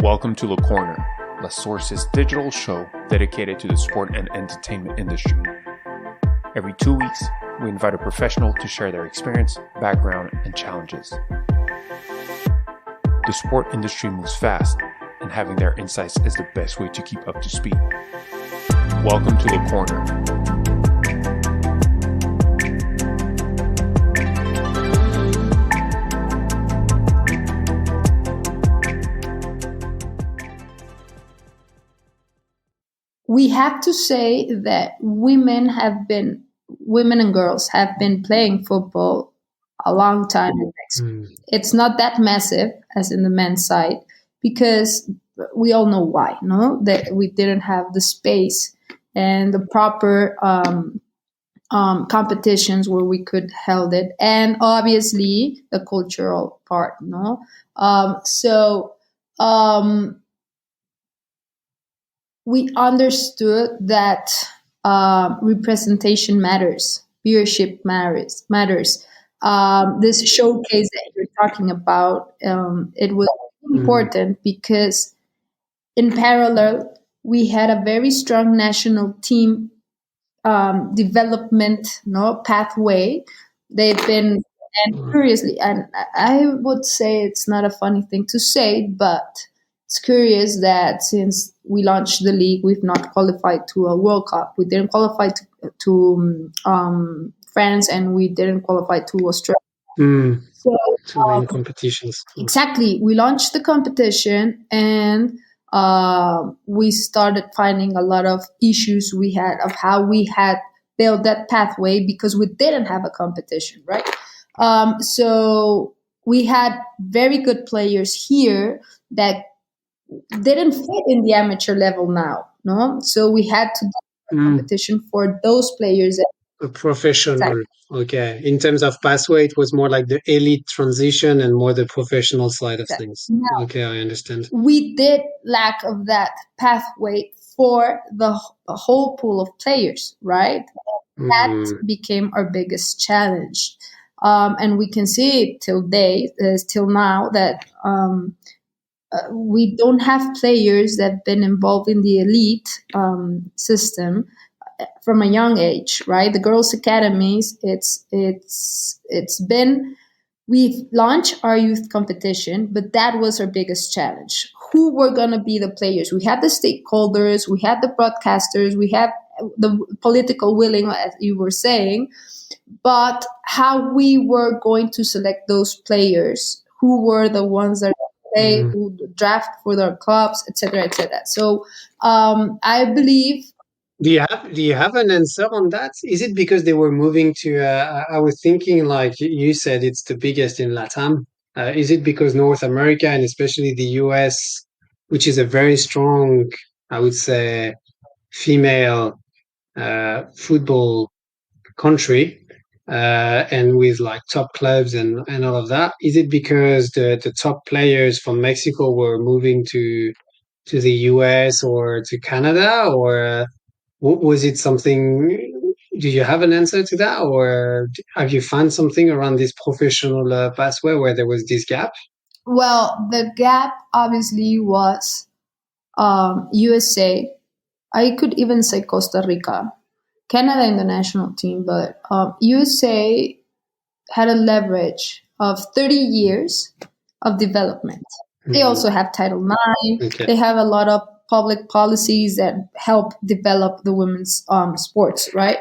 Welcome to LeCorner, La Source's digital show dedicated to the sport and entertainment industry. Every 2 weeks, we invite a professional to share their experience, background, and challenges. The sport industry moves fast, and having their insights is the best way to keep up to speed. Welcome to LeCorner. We have to say that women and girls have been playing football a long time. It's not that massive as in the men's side because we all know why, no? That we didn't have the space and the proper competitions where we could held it, and obviously the cultural part, no? We understood that representation matters, viewership matters. This showcase that you're talking about, it was important because in parallel, we had a very strong national team development pathway. They've been, and curiously, and I would say it's not a funny thing to say, but it's curious that since we launched the league, we've not qualified to a World Cup. We didn't qualify to France, and we didn't qualify to Australia. So in competitions. Exactly. We launched the competition, and we started finding a lot of issues we had of how we had built that pathway because we didn't have a competition, right? So we had very good players here that didn't fit in the amateur level now, no? So we had to do a competition for those players. A professional, Exactly. Okay. In terms of pathway, it was more like the elite transition and more the professional side of things. Now, okay, I understand. We did lack of that pathway for the whole pool of players, right? That became our biggest challenge. And we can see it till now that we don't have players that have been involved in the elite system from a young age, right? The girls' academies, we've launched our youth competition, but that was our biggest challenge. Who were going to be the players? We had the stakeholders, we had the broadcasters, we had the political willing, as you were saying, but how we were going to select those players, who were the ones that play, who draft for their clubs, etc., etc. So I believe. Do you have an answer on that? Is it because they were moving to? I was thinking, like you said, it's the biggest in LATAM. Is it because North America and especially the US, which is a very strong, I would say, female football country, and with like top clubs and all of that, is it because the top players from Mexico were moving to the US or to Canada, or was it something? Do you have an answer to that, or have you found something around this professional pathway where there was this gap? Well, the gap obviously was USA. I could even say Costa Rica, Canada in the national team, but USA had a leverage of 30 years of development. They also have Title IX. Okay. They have a lot of public policies that help develop the women's sports, right?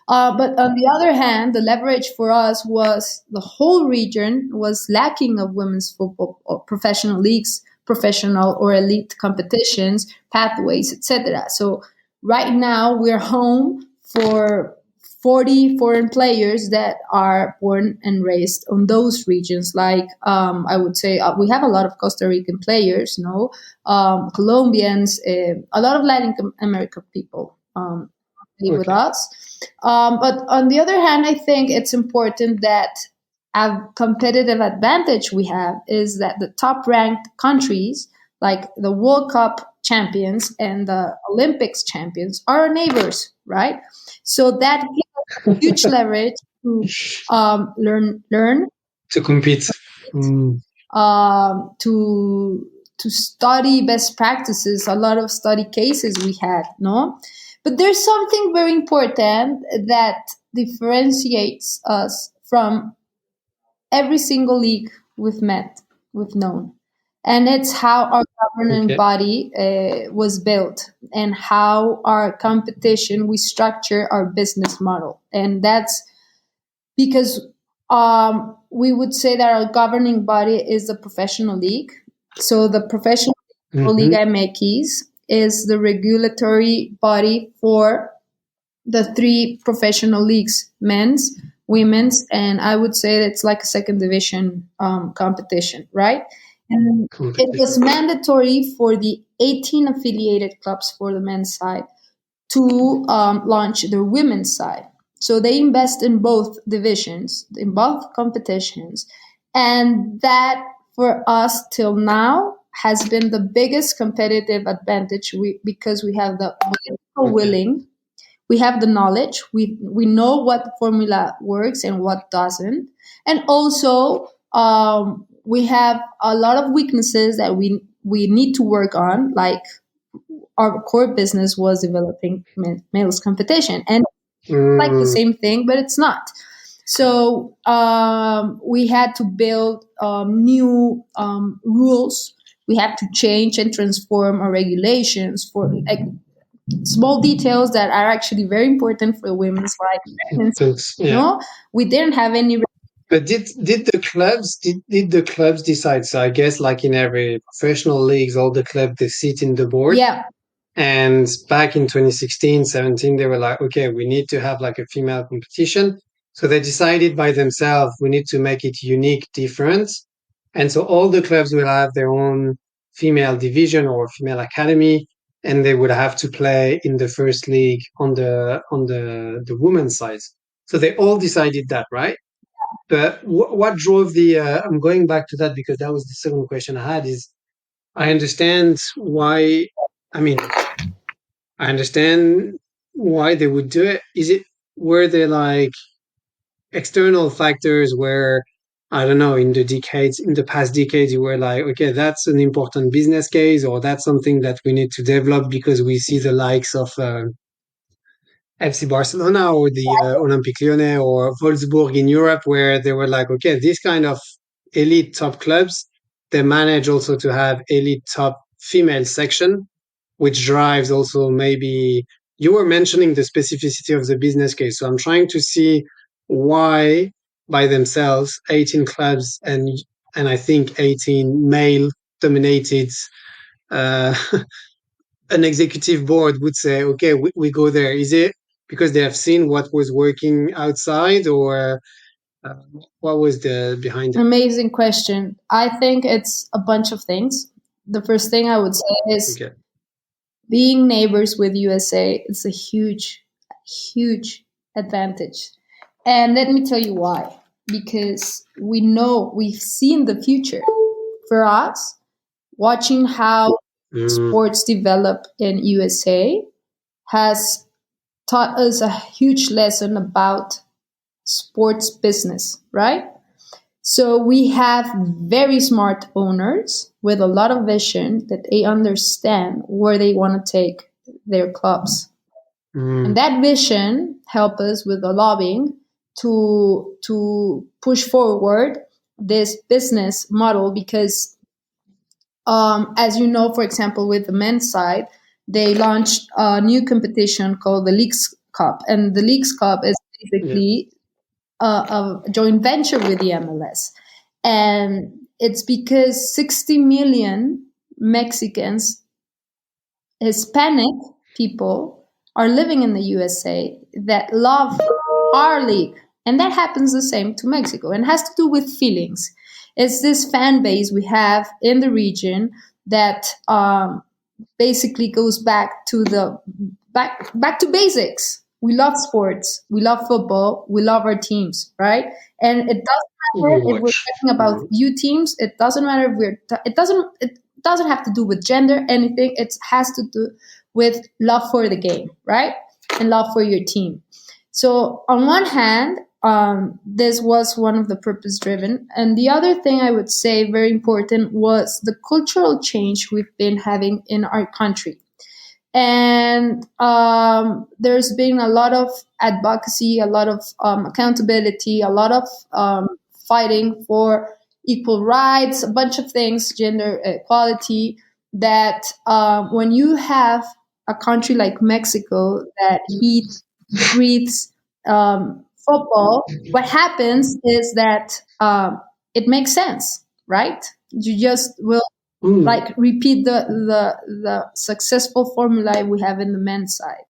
But on the other hand, the leverage for us was the whole region was lacking of women's football or professional leagues, professional or elite competitions, pathways, etc. So right now we're home for 40 foreign players that are born and raised on those regions. Like I would say, we have a lot of Costa Rican players, Colombians, a lot of Latin American people play with us. But on the other hand, I think it's important that a competitive advantage we have is that the top-ranked countries, like the World Cup champions and the Olympics champions, are our neighbors, right? So that gives us huge leverage to learn to compete, to study best practices, a lot of study cases we had, no? But there's something very important that differentiates us from every single league we've known. And it's how our governing Okay. body was built, and how our competition, we structure our business model. And that's because we would say that our governing body is the professional league. So the professional Mhm. Liga MX is the regulatory body for the three professional leagues: men's, women's, and I would say it's like a second division competition, right? And it was Competition. mandatory for the 18 affiliated clubs for the men's side to launch their women's side. So they invest in both divisions, in both competitions. And that, for us till now, has been the biggest competitive advantage, because we have the political Okay. willing, we have the knowledge, we know what formula works and what doesn't. And also, we have a lot of weaknesses that we need to work on, like our core business was developing males competition, and like the Mm, same thing, but it's not. So we had to build new rules. We have to change and transform our regulations for like small details that are actually very important for women's, like pregnancy. yeah. No, we didn't have any. But did the clubs decide? So I guess like in every professional leagues, all the clubs they sit in the board. Yeah, And back in 2016, 17, they were like, okay, we need to have like a female competition. So they decided by themselves, we need to make it unique, different. And so all the clubs will have their own female division or female academy, and they would have to play in the first league on the women's side. So they all decided that, right? But what drove the? I'm going back to that because that was the second question I had. Is I understand why. I mean, I understand why they would do it. Is it were there like external factors where I don't know in the past decades you were like, okay, that's an important business case or that's something that we need to develop because we see the likes of FC Barcelona or the Olympique Lyonnais or Wolfsburg in Europe where they were like, okay, this kind of elite top clubs, they manage also to have elite top female section, which drives also maybe you were mentioning the specificity of the business case. So I'm trying to see why by themselves 18 clubs and I think 18 male dominated uh, an executive board would say, okay, we go there. Is it because they have seen what was working outside or uh, what was the behind it? amazing question. I think it's a bunch of things. The first thing I would say is Okay. being neighbors with USA. It's a huge, huge advantage. And let me tell you why. Because we know, we've seen the future. For us, watching how Mm, sports develop in USA has taught us a huge lesson about sports business, right? So we have very smart owners with a lot of vision that they understand where they want to take their clubs. And mm, that vision help us with the lobbying to push forward this business model, because as you know, for example, with the men's side, they launched a new competition called the Leagues Cup, and the Leagues Cup is yeah. basically a joint venture with the MLS. And it's because 60 million Mexicans, Hispanic people, are living in the USA that love our league. And that happens the same to Mexico, and has to do with feelings. It's this fan base we have in the region that basically goes back to basics. We love sports, we love football, we love our teams, right? And it doesn't matter You if we're watch. talking about you teams. It doesn't matter if it doesn't have to do with gender, anything. It has to do with love for the game, right? And love for your team. So on one hand, this was one of the purpose driven. And the other thing I would say very important was the cultural change we've been having in our country. And there's been a lot of advocacy, a lot of accountability, a lot of fighting for equal rights, a bunch of things, gender equality, that when you have a country like Mexico that eats, breathes football, what happens is that it makes sense, right? You just will like repeat the successful formula we have in the men's side.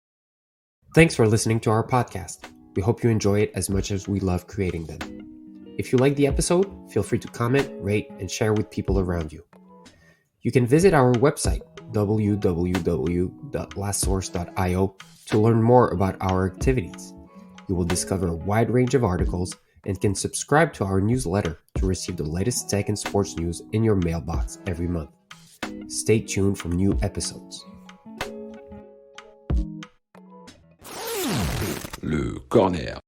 Thanks for listening to our podcast. We hope you enjoy it as much as we love creating them. If you like the episode, feel free to comment, rate, and share with people around you. You can visit our website, www.lastsource.io, to learn more about our activities. You will discover a wide range of articles and can subscribe to our newsletter to receive the latest tech and sports news in your mailbox every month. Stay tuned for new episodes. Le Corner.